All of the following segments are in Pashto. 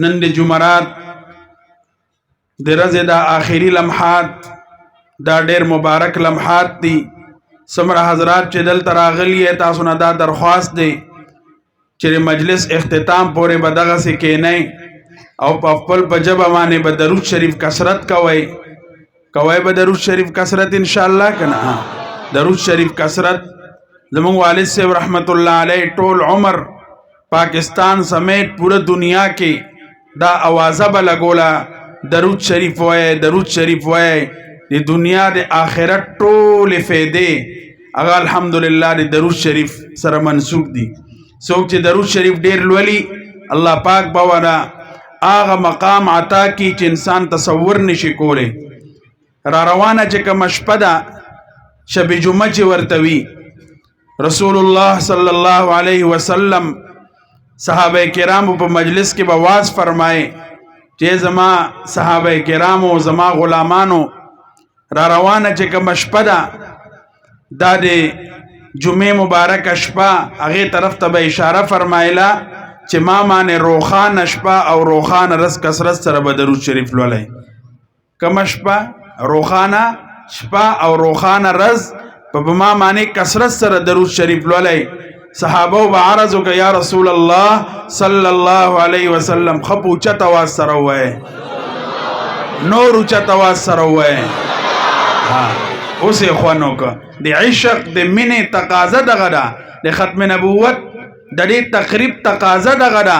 نن د جمعرات د ورځې دا آخري لمحات دا ډېر مبارک لمحات دي. څومره حضرات چې دلته راغلي تاسو نه دا درخواست دی چې مجلس اختتام پورې به دغسې کینئ او په خپل په ژبه باندې به درود شریف کثرت کوئ به درود شریف کثرت انشاءالله که نه؟ درود شریف کثرت زمونږ والد صاحب رحمت الله علیه ټول عمر پاکستان سمیت پوره دنیا کې دا اوازه به لګوله درود شریف وایي درود شریف وایي. د دنیا د آخرت ټولې فایدې هغه الحمدلله د درود شریف سره منسوب دي. څوک چې درود شریف ډیر لولي الله پاک به ورته هغه مقام عطا کی چې انسان تصور نشي کولی. را روانه چې کومه شپه ده شب جمعه چې ورته وي رسول الله صلی الله علیه وسلم صحابه کرامو په مجلس کې به واز فرمایي چې زما صحابه کرامو زما غلامانو را روانه چې کومه شپه ده دا د جمعه مبارکه شپه هغې طرف ته به اشاره فرمایله چې ما باندې روښانه شپه او روښانه رز کثرت سره به درود شریف لولئ. کومه شپه؟ روښانه شپه او روښانه رز په ما باندې کثرت سره درود شریف لولئ. صحابه به عرض وکړه یا رسول الله صلی الله علیه وسلم ښه په اوچت اواز سره ووایئ نور اوچت اواز سره ووایئ. اوس یې خوند وکړه. د عشق د مینې تقاضه دغه ده، د ختم نبوت د دې تقریب تقاضه دغه ده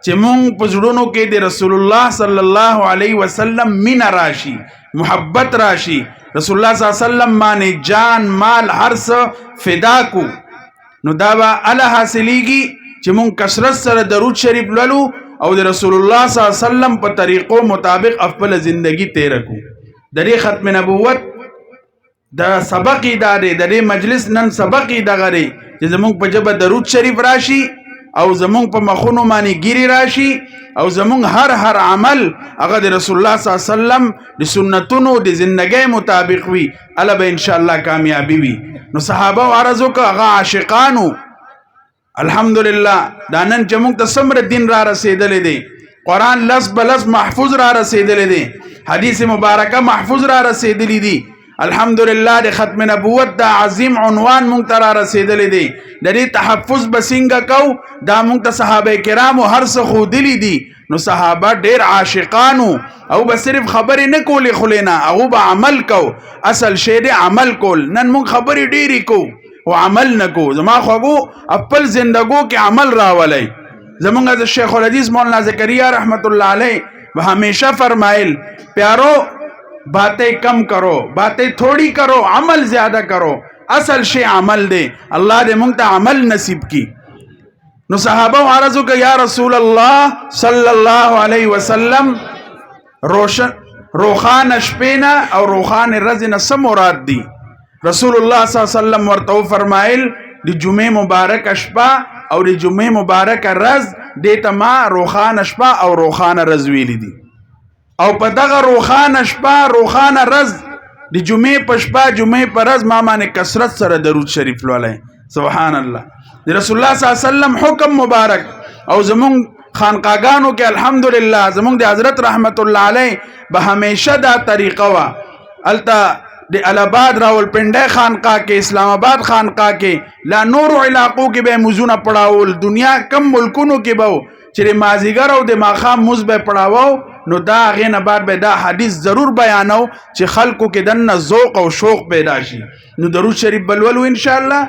چې مونږ په زړونو کې د رسول الله صلی الله علیه وسلم مینه راشي، محبت راشي، رسول الله صلی الله علیه وسلم باندې جان مال هر څه فدا کو. نو دا به اله حاصلیږي چې مونږ کثرت سره درود شریف لولو او د رسول الله صلی الله علیه وسلم په طریقو مطابق خپل زندگی تیر کو. د دې ختم نبوت دا سبق دا دی، د دې مجلس نن سبق دغه دی چې زمونږ په ژبه درود شریف راشي او زمونږ په مخونو باندې ګیري راشي او زمونږ هر عمل هغه د رسول الله صلی الله علیه وسلم د سنتونو د زندګۍ مطابق وي، الله به انشاءالله کامیابی وي. نو صحابه عرض وکړه هغه عاشقانو الحمدلله دا نن چې موږ ته څومره دین را رسېدلی دی، قرآن لس بلس محفوظ را رسېدلی دی، حدیث مبارکه محفوظ را رسېدلی دی. الحمدلله د ختم نبوت دا عظیم عنوان مونږ ته را رسېدلی دی. د دې تحفظ به څنګه کوو دا مونږ ته صحابه کرامو هر څه ښودلي دي. نو صحابه ډېر عاشقانو او به صرف خبرې نه کولې خولې نه، هغو به عمل کو. اصل شی دی عمل کول. نن مونږ خبرې ډېرې کوو او عمل نه کوو. زما خوږو خپل زندګو کې عمل راولئ. زمونږ د شیخ الحدیث مولانا زکریا رحمت الله علیه به همیشه فرمایل پیارو باتیں کم کرو، باتیں تھوڑی کرو، عمل زیادہ کرو. اصل شی عمل دے. اللہ دے مونږ ته عمل نصیب کی. نو صحابه عرض وکړه یا رسول الله صلی الله علیه وسلم روخان شپینا او روخان رزنا څه مراد دي؟ رسول الله صلی الله علیه وسلم ورته فرمایل د جمعه مبارک شپه او د جمعه مبارک رز دیته ما روخان شپه او روخان رز ویلی دي. او په دغه روخانه شپه روخانه رز د جمعې په شپه جمعې په رز ما باندې کثرت سره درود شریف لولئ. سبحان الله. د رسول الله صلی الله علیه وسلم حکم مبارک او زمونږ خانقاګانو کې الحمدلله زمونږ د حضرت رحمت الله علیه به همیشه دا طریقه وه. هلته د الاباد راولپنډۍ خانقاه کې، اسلام آباد خانقاه کې، لا نورو علاقو کې به مزونه پړاول. دنیا کم ملکونو کې به چې د مازدیګر او د ماښام مز به پړاوو. نو دا هغې نه بعد به دا حدیث ضرور بیانو چې خلکو کې دننه ذوق او شوق پیدا شي. نو درود شریف به لولو انشاءالله.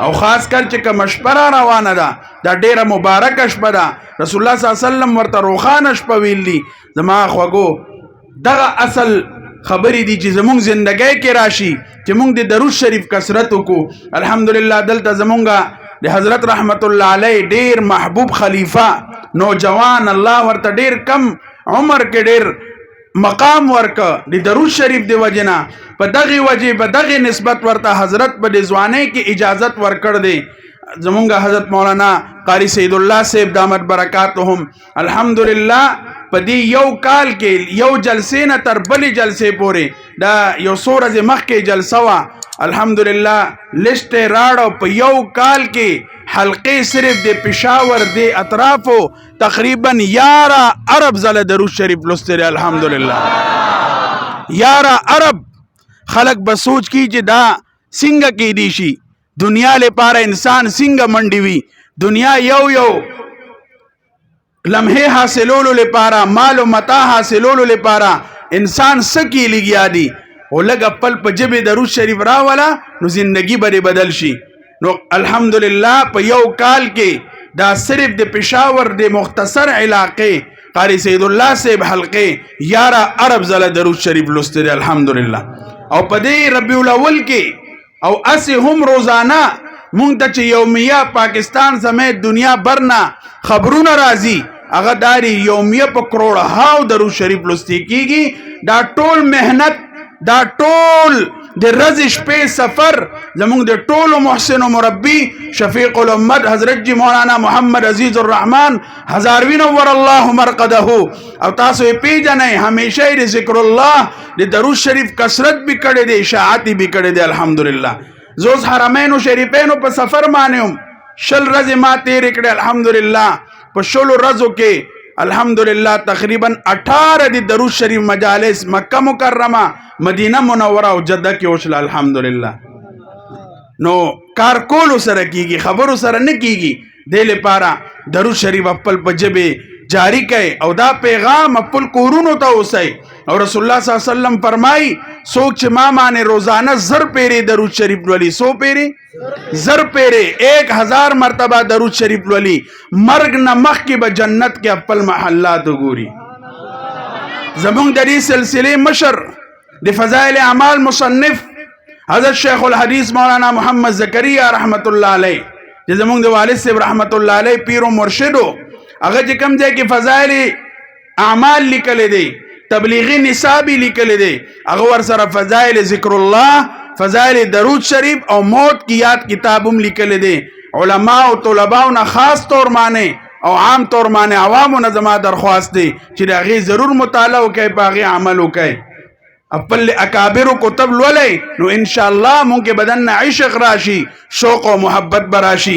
او خاص کر چې کومه شپه را روانه ده دا ډېره مبارکه شپه ده. رسول الله صلی الله علیه وسلم ورته روښانه شپه ویل دي. زما خوږو دغه اصل خبرې دي چې زمونږ زندګۍ کې راشي چې مونږ د درود شریف کثرت وکړو. الحمدلله دلته زمونږ د حضرت رحمت الله علیه ډېر محبوب خلیفه نوجوان الله ورته ډېر کم عمر کې ډېر مقام ورکه د درود شریف دی وجنه په دغه وجه په دغه نسبت ورته حضرت په د ځوانۍ کې اجازت ورکړ دی. زمونږ حضرت مولانا قاری سید الله صاحب دامت برکاتهم الحمدلله په دې یو کال کې یو جلسې نه تر بلې جلسې پورې دا یو څو ورځې مخکې جلسه وه الحمدلله لسټ راړو په یو کال کې حلقې صرف د پېښور د اطرافو تقریبا 11 ارب زله درود شریف لوستل الحمدلله 11 ارب خلق به سوچ کی چې دا څنګه کې دی شي دنیا لپاره انسان څنګه منډي وي دنیا یو لمحه حاصلولو لپاره مال او متاع حاصلولو لپاره انسان سکی لګیا دی او لګ خپل په جبه درود شریف راولا نو زندگی به بدل شي نو الحمدلله په یو کال کې دا صرف د پېښور د مختصر علاقې قاری سید الله صاحب حلقه 11 ارب زله درود شریف لوستل الحمدلله او په دې ربیع الاول کې او اسی هم روزانه مونږ ته چې یومیه پاکستان سمیت دنیا برنا خبرونه راځي هغه داری یومیه په کروڑهاو درود شریف لوستي کیږي دا ټول مهنت دا ټول د ورځې شپې سفر زمونږ د ټولو محسن و مربي شفیق الامت حضرت جی مولانا محمد عزیز الرحمن هزاروی نور الله مرقده او تاسو یې پیژنئ همیشه د ذکر الله د درود شریف کثرت بھی کړی دی اشاعت بھی کړی دی الحمدلله زوز حرمین شریفینو په سفر باندې شل ورځې ما تیرې کړې الحمدلله په شلو ورځو کې الحمدلله تقریبا 18 د درود شریف مجالس مکه مکرمه مدینه منوره او جده کې وشل الحمدلله نو کار کولو سره کیږي خبرو سره نه کیږي د لپاره درود شریف خپل په جبه جاری کړي او دا پیغام خپل کورونو ته اوسئ او رسول الله صلی الله علیه وسلم فرمای څوک چې ما باندې روزانه 1000 پیری درود شریف لولي 100 پیری 1000 پیری 1000 مرتبه درود شریف لولي مرګ نه مخکې به جنت کې خپل محلات وګوري زمونږ د دې سلسله مشر د فضائل اعمال مصنف حضرت شیخ الحدیث مولانا محمد زکریا رحمت الله علیه چې زمونږ د والد صاحب رحمت الله علیه پیر او مرشدو هغه چې کوم ځای کې فضائل اعمال لیکل دي تبلیغی نصابی لیکل دي هغه ور سره فضائل ذکر الله فضائل درود شریف او موت کی یاد کتابم لیکل دي علما او طلباء نه خاص طور معنی او عام طور معنی عوامو نه زما درخواست دي چې هغه ضرور مطالعه وکړي باغی عمل وکړي خپل اکابر کتب لولئ نو ان شاء الله مونږ کې بدن عشق راشي شوق او محبت براشي